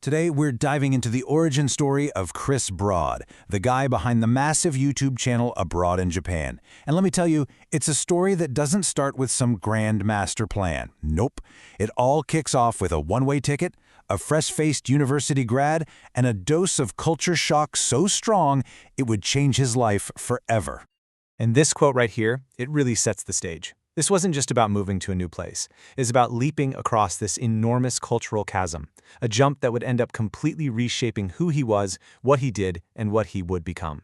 Today, we're diving into the origin story of Chris Broad, the guy behind the massive YouTube channel Abroad in Japan. And let me tell you, it's a story that doesn't start with some grand master plan. Nope. It all kicks off with a one-way ticket, a fresh-faced university grad, and a dose of culture shock so strong it would change his life forever. And this quote right here, it really sets the stage. This wasn't just about moving to a new place. It was about leaping across this enormous cultural chasm, a jump that would end up completely reshaping who he was, what he did, and what he would become.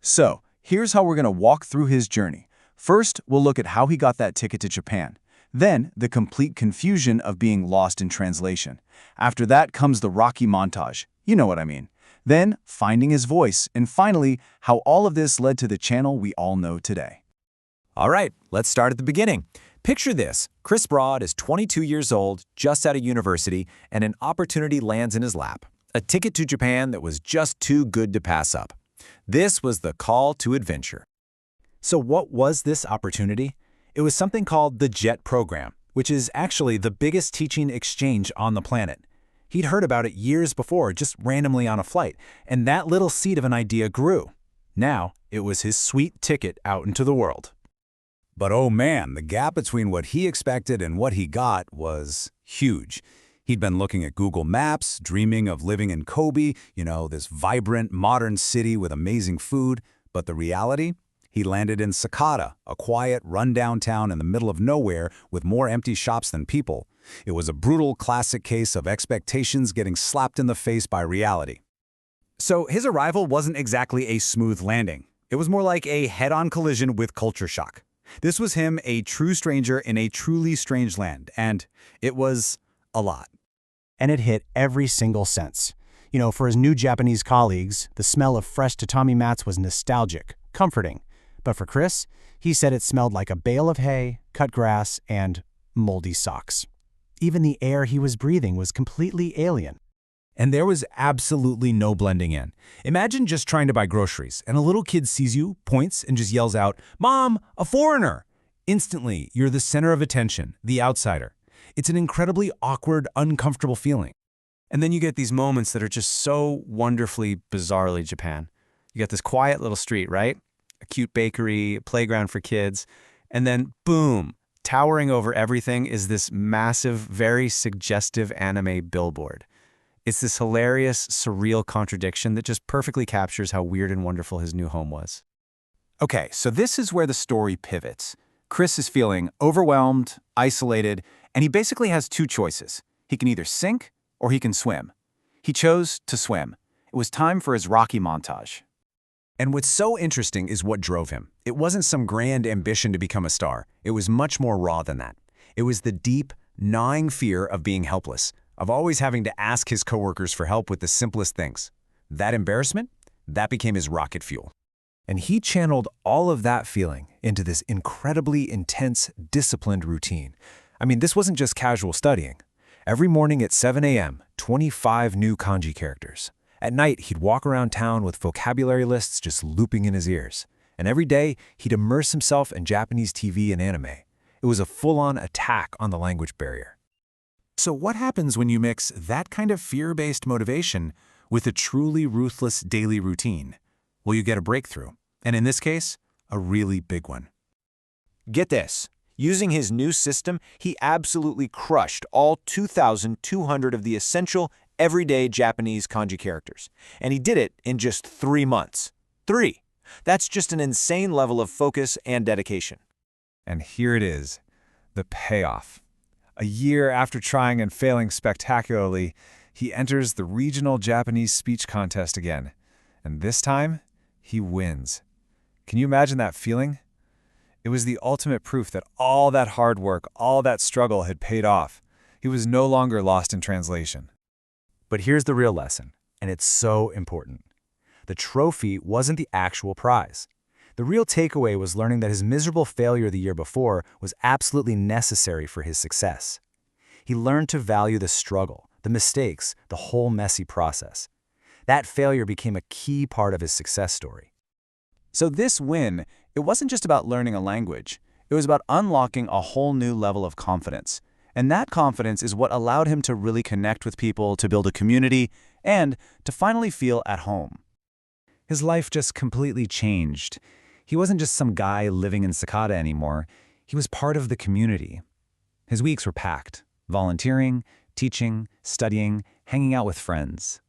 So, here's how we're going to walk through his journey. First, we'll look at how he got that ticket to Japan. Then, the complete confusion of being lost in translation. After that comes the Rocky montage. You know what I mean. Then, finding his voice. And finally, how all of this led to the channel we all know today. All right, let's start at the beginning. Picture this. Chris Broad is 22 years old, just out of university, and an opportunity lands in his lap. A ticket to Japan that was just too good to pass up. This was the call to adventure. So what was this opportunity? It was something called the JET program, which is actually the biggest teaching exchange on the planet. He'd heard about it years before, just randomly on a flight, and that little seed of an idea grew. Now, it was his sweet ticket out into the world. But oh man, the gap between what he expected and what he got was huge. He'd been looking at Google Maps, dreaming of living in Kobe, this vibrant, modern city with amazing food. But the reality? He landed in Sakata, a quiet, run-down town in the middle of nowhere with more empty shops than people. It was a brutal, classic case of expectations getting slapped in the face by reality. So his arrival wasn't exactly a smooth landing. It was more like a head-on collision with culture shock. This was him, a true stranger in a truly strange land, and it was a lot. And it hit every single sense. For his new Japanese colleagues, the smell of fresh tatami mats was nostalgic, comforting. But for Chris, he said it smelled like a bale of hay, cut grass, and moldy socks. Even the air he was breathing was completely alien. And there was absolutely no blending in. Imagine just trying to buy groceries, and a little kid sees you, points, and just yells out, "Mom, a foreigner!" Instantly, you're the center of attention, the outsider. It's an incredibly awkward, uncomfortable feeling. And then you get these moments that are just so wonderfully, bizarrely Japan. You got this quiet little street, right? A cute bakery, a playground for kids, and then boom, towering over everything is this massive, very suggestive anime billboard. It's this hilarious, surreal contradiction that just perfectly captures how weird and wonderful his new home was. Okay, so this is where the story pivots. Chris is feeling overwhelmed, isolated, and he basically has two choices. He can either sink or he can swim. He chose to swim. It was time for his Rocky montage. And what's so interesting is what drove him. It wasn't some grand ambition to become a star. It was much more raw than that. It was the deep, gnawing fear of being helpless, of always having to ask his coworkers for help with the simplest things. That embarrassment, that became his rocket fuel. And he channeled all of that feeling into this incredibly intense, disciplined routine. I mean, this wasn't just casual studying. Every morning at 7 a.m., 25 new kanji characters. At night, he'd walk around town with vocabulary lists just looping in his ears. And every day, he'd immerse himself in Japanese TV and anime. It was a full-on attack on the language barrier. So what happens when you mix that kind of fear-based motivation with a truly ruthless daily routine? Well, you get a breakthrough, and in this case, a really big one. Get this. Using his new system, he absolutely crushed all 2,200 of the essential, everyday Japanese kanji characters. And he did it in just 3 months. 3. That's just an insane level of focus and dedication. And here it is, the payoff. A year after trying and failing spectacularly, he enters the regional Japanese speech contest again. And this time, he wins. Can you imagine that feeling? It was the ultimate proof that all that hard work, all that struggle had paid off. He was no longer lost in translation. But here's the real lesson, and it's so important. The trophy wasn't the actual prize. The real takeaway was learning that his miserable failure the year before was absolutely necessary for his success. He learned to value the struggle, the mistakes, the whole messy process. That failure became a key part of his success story. So this win, it wasn't just about learning a language. It was about unlocking a whole new level of confidence. And that confidence is what allowed him to really connect with people, to build a community, and to finally feel at home. His life just completely changed. He wasn't just some guy living in Sakata anymore. He was part of the community. His weeks were packed, volunteering, teaching, studying, hanging out with friends.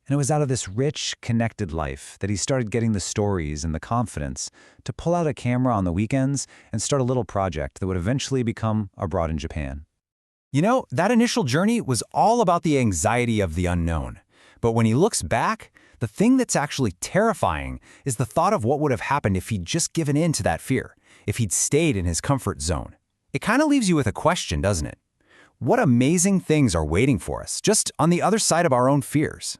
And it was out of this rich, connected life that he started getting the stories and the confidence to pull out a camera on the weekends and start a little project that would eventually become Abroad in Japan. You know, that initial journey was all about the anxiety of the unknown. But when he looks back, the thing that's actually terrifying is the thought of what would have happened if he'd just given in to that fear, if he'd stayed in his comfort zone. It kind of leaves you with a question, doesn't it? What amazing things are waiting for us, just on the other side of our own fears?